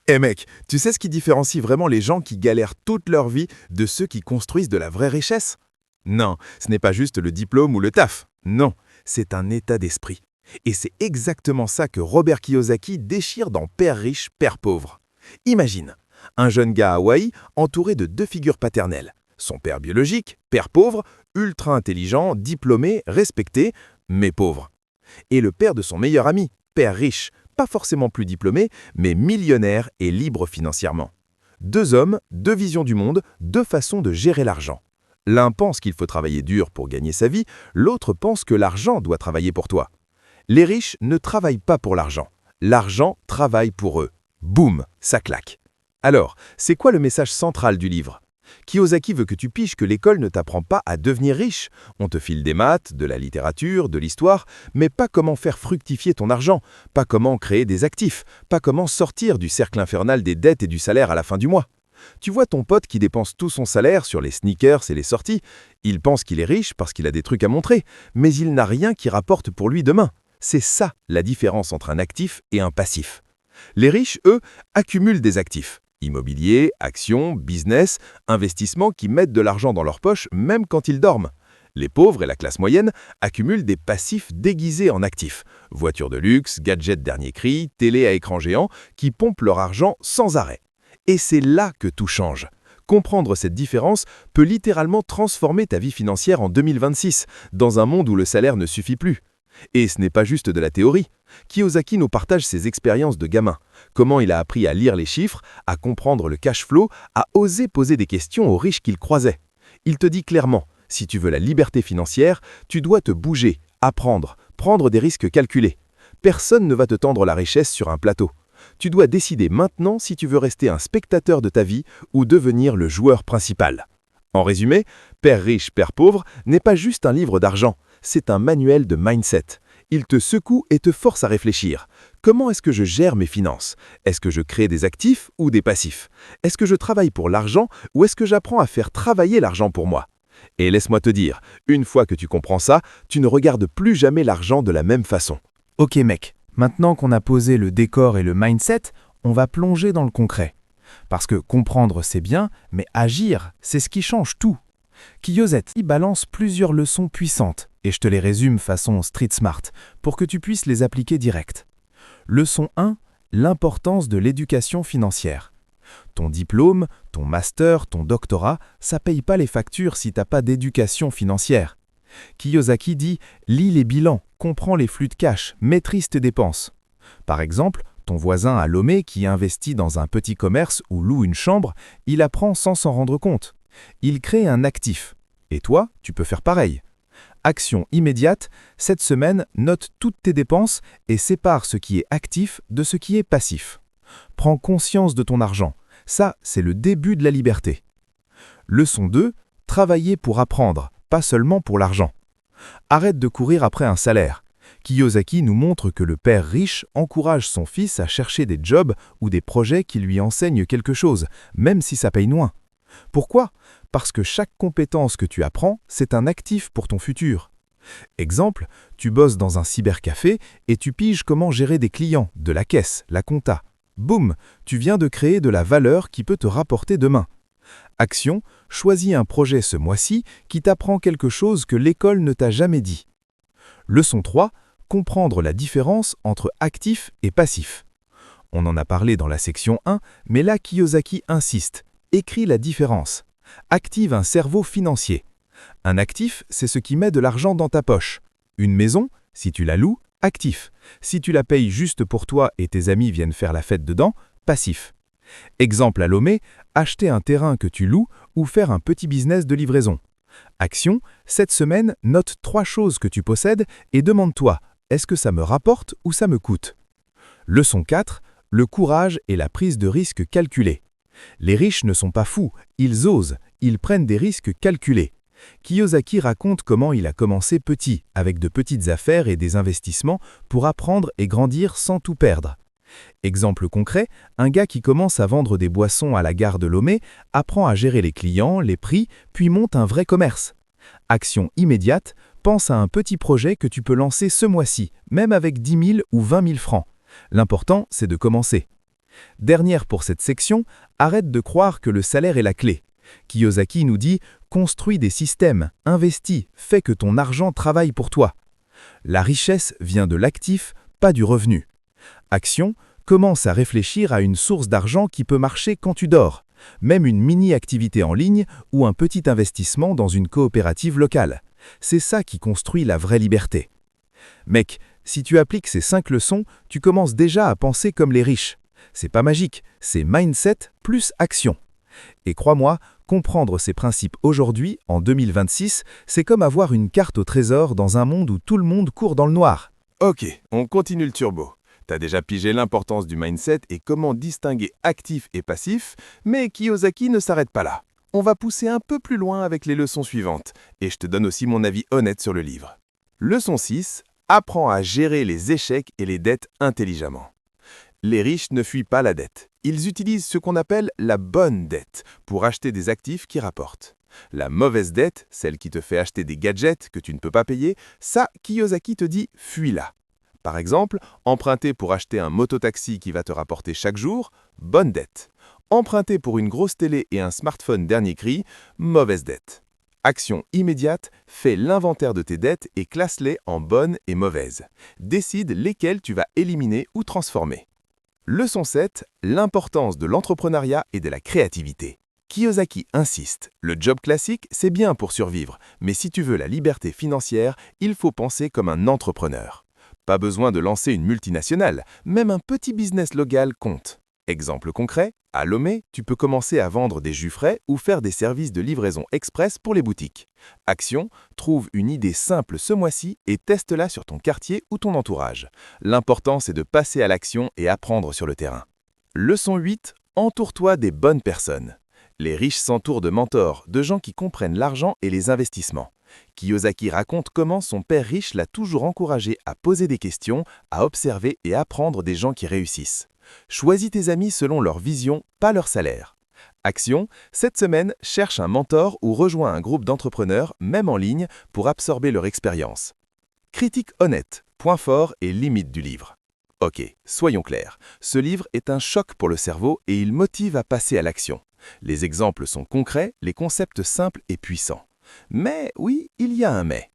Eh mec, tu sais ce qui différencie vraiment les gens qui galèrent toute leur vie de ceux qui construisent de la vraie richesse? Non, ce n'est pas juste le diplôme ou le taf. Non, c'est un état d'esprit. Et c'est exactement ça que Robert Kiyosaki déchire dans Père riche, Père pauvre. Imagine, un jeune gars à Hawaï entouré de deux figures paternelles. Son père biologique, père pauvre, ultra intelligent, diplômé, respecté, mais pauvre. Et le père de son meilleur ami, père riche, pas forcément plus diplômé, mais millionnaire et libre financièrement. Deux hommes, deux visions du monde, deux façons de gérer l'argent. L'un pense qu'il faut travailler dur pour gagner sa vie, l'autre pense que l'argent doit travailler pour toi. Les riches ne travaillent pas pour l'argent. L'argent travaille pour eux. Boum, ça claque. Alors, c'est quoi le message central du livre? Kiyosaki veut que tu piges que l'école ne t'apprend pas à devenir riche. On te file des maths, de la littérature, de l'histoire, mais pas comment faire fructifier ton argent, pas comment créer des actifs, pas comment sortir du cercle infernal des dettes et du salaire à la fin du mois. Tu vois ton pote qui dépense tout son salaire sur les sneakers et les sorties. Il pense qu'il est riche parce qu'il a des trucs à montrer, mais il n'a rien qui rapporte pour lui demain. C'est ça la différence entre un actif et un passif. Les riches, eux, accumulent des actifs. Immobilier, actions, business, investissements qui mettent de l'argent dans leur poche même quand ils dorment. Les pauvres et la classe moyenne accumulent des passifs déguisés en actifs. Voitures de luxe, gadgets dernier cri, télé à écran géant qui pompent leur argent sans arrêt. Et c'est là que tout change. Comprendre cette différence peut littéralement transformer ta vie financière en 2026, dans un monde où le salaire ne suffit plus. Et ce n'est pas juste de la théorie. Kiyosaki nous partage ses expériences de gamin. Comment il a appris à lire les chiffres, à comprendre le cash flow, à oser poser des questions aux riches qu'il croisait. Il te dit clairement, si tu veux la liberté financière, tu dois te bouger, apprendre, prendre des risques calculés. Personne ne va te tendre la richesse sur un plateau. Tu dois décider maintenant si tu veux rester un spectateur de ta vie ou devenir le joueur principal. En résumé, Père riche, Père pauvre n'est pas juste un livre d'argent, c'est un manuel de mindset. Il te secoue et te force à réfléchir. Comment est-ce que je gère mes finances? Est-ce que je crée des actifs ou des passifs? Est-ce que je travaille pour l'argent ou est-ce que j'apprends à faire travailler l'argent pour moi? Et laisse-moi te dire, une fois que tu comprends ça, tu ne regardes plus jamais l'argent de la même façon. Ok mec, maintenant qu'on a posé le décor et le mindset, on va plonger dans le concret. Parce que comprendre c'est bien, mais agir, c'est ce qui change tout. Kiyosaki balance plusieurs leçons puissantes, et je te les résume façon street smart, pour que tu puisses les appliquer direct. Leçon 1, l'importance de l'éducation financière. Ton diplôme, ton master, ton doctorat, ça paye pas les factures si t'as pas d'éducation financière. Kiyosaki dit « lis les bilans, comprends les flux de cash, maîtrise tes dépenses ». Par exemple, ton voisin à Lomé qui investit dans un petit commerce ou loue une chambre, il apprend sans s'en rendre compte. Il crée un actif. Et toi, tu peux faire pareil. Action immédiate, cette semaine, note toutes tes dépenses et sépare ce qui est actif de ce qui est passif. Prends conscience de ton argent. Ça, c'est le début de la liberté. Leçon 2, travailler pour apprendre, pas seulement pour l'argent. Arrête de courir après un salaire. Kiyosaki nous montre que le père riche encourage son fils à chercher des jobs ou des projets qui lui enseignent quelque chose, même si ça paye moins. Pourquoi? Parce que chaque compétence que tu apprends, c'est un actif pour ton futur. Exemple, tu bosses dans un cybercafé et tu piges comment gérer des clients, de la caisse, la compta. Boum, tu viens de créer de la valeur qui peut te rapporter demain. Action, choisis un projet ce mois-ci qui t'apprend quelque chose que l'école ne t'a jamais dit. Leçon 3, comprendre la différence entre actif et passif. On en a parlé dans la section 1, mais là Kiyosaki insiste. Écris la différence. Active un cerveau financier. Un actif, c'est ce qui met de l'argent dans ta poche. Une maison, si tu la loues, actif. Si tu la payes juste pour toi et tes amis viennent faire la fête dedans, passif. Exemple à Lomé, acheter un terrain que tu loues ou faire un petit business de livraison. Action, cette semaine, note 3 choses que tu possèdes et demande-toi, est-ce que ça me rapporte ou ça me coûte? Leçon 4, le courage et la prise de risque calculée. Les riches ne sont pas fous, ils osent, ils prennent des risques calculés. Kiyosaki raconte comment il a commencé petit, avec de petites affaires et des investissements pour apprendre et grandir sans tout perdre. Exemple concret, un gars qui commence à vendre des boissons à la gare de Lomé apprend à gérer les clients, les prix, puis monte un vrai commerce. Action immédiate, pense à un petit projet que tu peux lancer ce mois-ci, même avec 10 000 ou 20 000 francs. L'important, c'est de commencer. Dernière pour cette section, arrête de croire que le salaire est la clé. Kiyosaki nous dit « Construis des systèmes, investis, fais que ton argent travaille pour toi ». La richesse vient de l'actif, pas du revenu. Action, commence à réfléchir à une source d'argent qui peut marcher quand tu dors, même une mini-activité en ligne ou un petit investissement dans une coopérative locale. C'est ça qui construit la vraie liberté. Mec, si tu appliques ces 5 leçons, tu commences déjà à penser comme les riches. C'est pas magique, c'est mindset plus action. Et crois-moi, comprendre ces principes aujourd'hui, en 2026, c'est comme avoir une carte au trésor dans un monde où tout le monde court dans le noir. Ok, on continue le turbo. T'as déjà pigé l'importance du mindset et comment distinguer actif et passif, mais Kiyosaki ne s'arrête pas là. On va pousser un peu plus loin avec les leçons suivantes, et je te donne aussi mon avis honnête sur le livre. Leçon 6, apprends à gérer les échecs et les dettes intelligemment. Les riches ne fuient pas la dette. Ils utilisent ce qu'on appelle la bonne dette pour acheter des actifs qui rapportent. La mauvaise dette, celle qui te fait acheter des gadgets que tu ne peux pas payer, ça, Kiyosaki te dit « fuis-la ». Par exemple, emprunter pour acheter un mototaxi qui va te rapporter chaque jour, bonne dette. Emprunter pour une grosse télé et un smartphone dernier cri, mauvaise dette. Action immédiate, fais l'inventaire de tes dettes et classe-les en bonnes et mauvaises. Décide lesquelles tu vas éliminer ou transformer. Leçon 7, l'importance de l'entrepreneuriat et de la créativité. Kiyosaki insiste, le job classique, c'est bien pour survivre, mais si tu veux la liberté financière, il faut penser comme un entrepreneur. Pas besoin de lancer une multinationale, même un petit business local compte. Exemple concret, à Lomé, tu peux commencer à vendre des jus frais ou faire des services de livraison express pour les boutiques. Action, trouve une idée simple ce mois-ci et teste-la sur ton quartier ou ton entourage. L'important, c'est de passer à l'action et apprendre sur le terrain. Leçon 8, entoure-toi des bonnes personnes. Les riches s'entourent de mentors, de gens qui comprennent l'argent et les investissements. Kiyosaki raconte comment son père riche l'a toujours encouragé à poser des questions, à observer et apprendre des gens qui réussissent. Choisis tes amis selon leur vision, pas leur salaire. Action, cette semaine, cherche un mentor ou rejoins un groupe d'entrepreneurs, même en ligne, pour absorber leur expérience. Critique honnête, point fort et limite du livre. Ok, soyons clairs, ce livre est un choc pour le cerveau et il motive à passer à l'action. Les exemples sont concrets, les concepts simples et puissants. Mais oui, il y a un mais.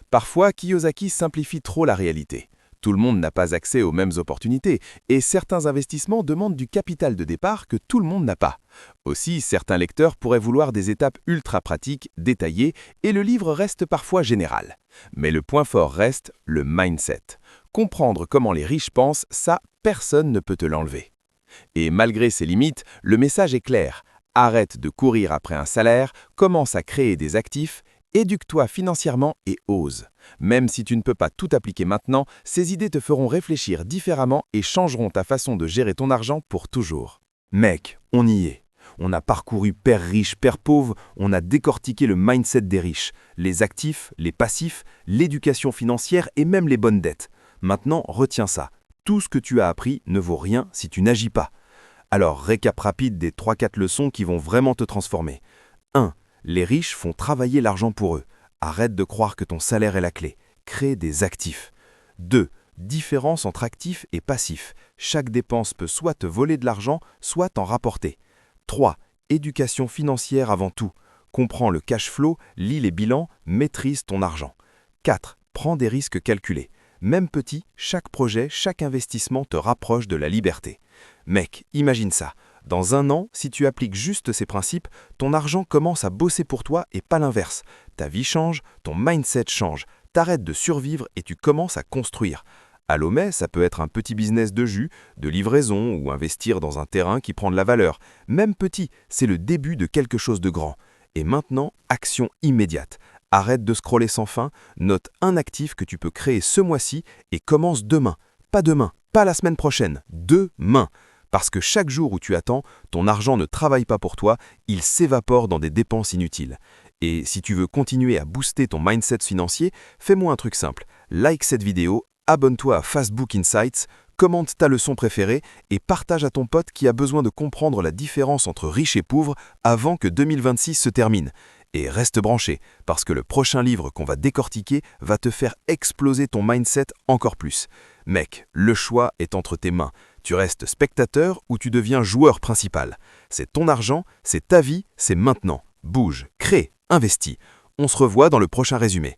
Parfois, Kiyosaki simplifie trop la réalité. Tout le monde n'a pas accès aux mêmes opportunités et certains investissements demandent du capital de départ que tout le monde n'a pas. Aussi, certains lecteurs pourraient vouloir des étapes ultra pratiques, détaillées, et le livre reste parfois général. Mais le point fort reste le mindset. Comprendre comment les riches pensent, ça, personne ne peut te l'enlever. Et malgré ses limites, le message est clair. Arrête de courir après un salaire, commence à créer des actifs, éduque-toi financièrement et ose. Même si tu ne peux pas tout appliquer maintenant, ces idées te feront réfléchir différemment et changeront ta façon de gérer ton argent pour toujours. Mec, on y est. On a parcouru père riche, père pauvre, on a décortiqué le mindset des riches, les actifs, les passifs, l'éducation financière et même les bonnes dettes. Maintenant, retiens ça. Tout ce que tu as appris ne vaut rien si tu n'agis pas. Alors, récap rapide des 3-4 leçons qui vont vraiment te transformer. 1. Les riches font travailler l'argent pour eux. Arrête de croire que ton salaire est la clé. Crée des actifs. 2. Différence entre actifs et passifs. Chaque dépense peut soit te voler de l'argent, soit t'en rapporter. 3. Éducation financière avant tout. Comprends le cash flow, lis les bilans, maîtrise ton argent. 4. Prends des risques calculés. Même petit, chaque projet, chaque investissement te rapproche de la liberté. Mec, imagine ça. Dans un an, si tu appliques juste ces principes, ton argent commence à bosser pour toi et pas l'inverse. Ta vie change, ton mindset change. T'arrêtes de survivre et tu commences à construire. À Lomé, ça peut être un petit business de jus, de livraison ou investir dans un terrain qui prend de la valeur. Même petit, c'est le début de quelque chose de grand. Et maintenant, action immédiate. Arrête de scroller sans fin, note un actif que tu peux créer ce mois-ci et commence demain. Pas demain, pas la semaine prochaine, demain. Parce que chaque jour où tu attends, ton argent ne travaille pas pour toi, il s'évapore dans des dépenses inutiles. Et si tu veux continuer à booster ton mindset financier, fais-moi un truc simple. Like cette vidéo, abonne-toi à Facebook Insights, commente ta leçon préférée et partage à ton pote qui a besoin de comprendre la différence entre riche et pauvre avant que 2026 se termine. Et reste branché, parce que le prochain livre qu'on va décortiquer va te faire exploser ton mindset encore plus. Mec, le choix est entre tes mains. Tu restes spectateur ou tu deviens joueur principal. C'est ton argent, c'est ta vie, c'est maintenant. Bouge, crée, investis. On se revoit dans le prochain résumé.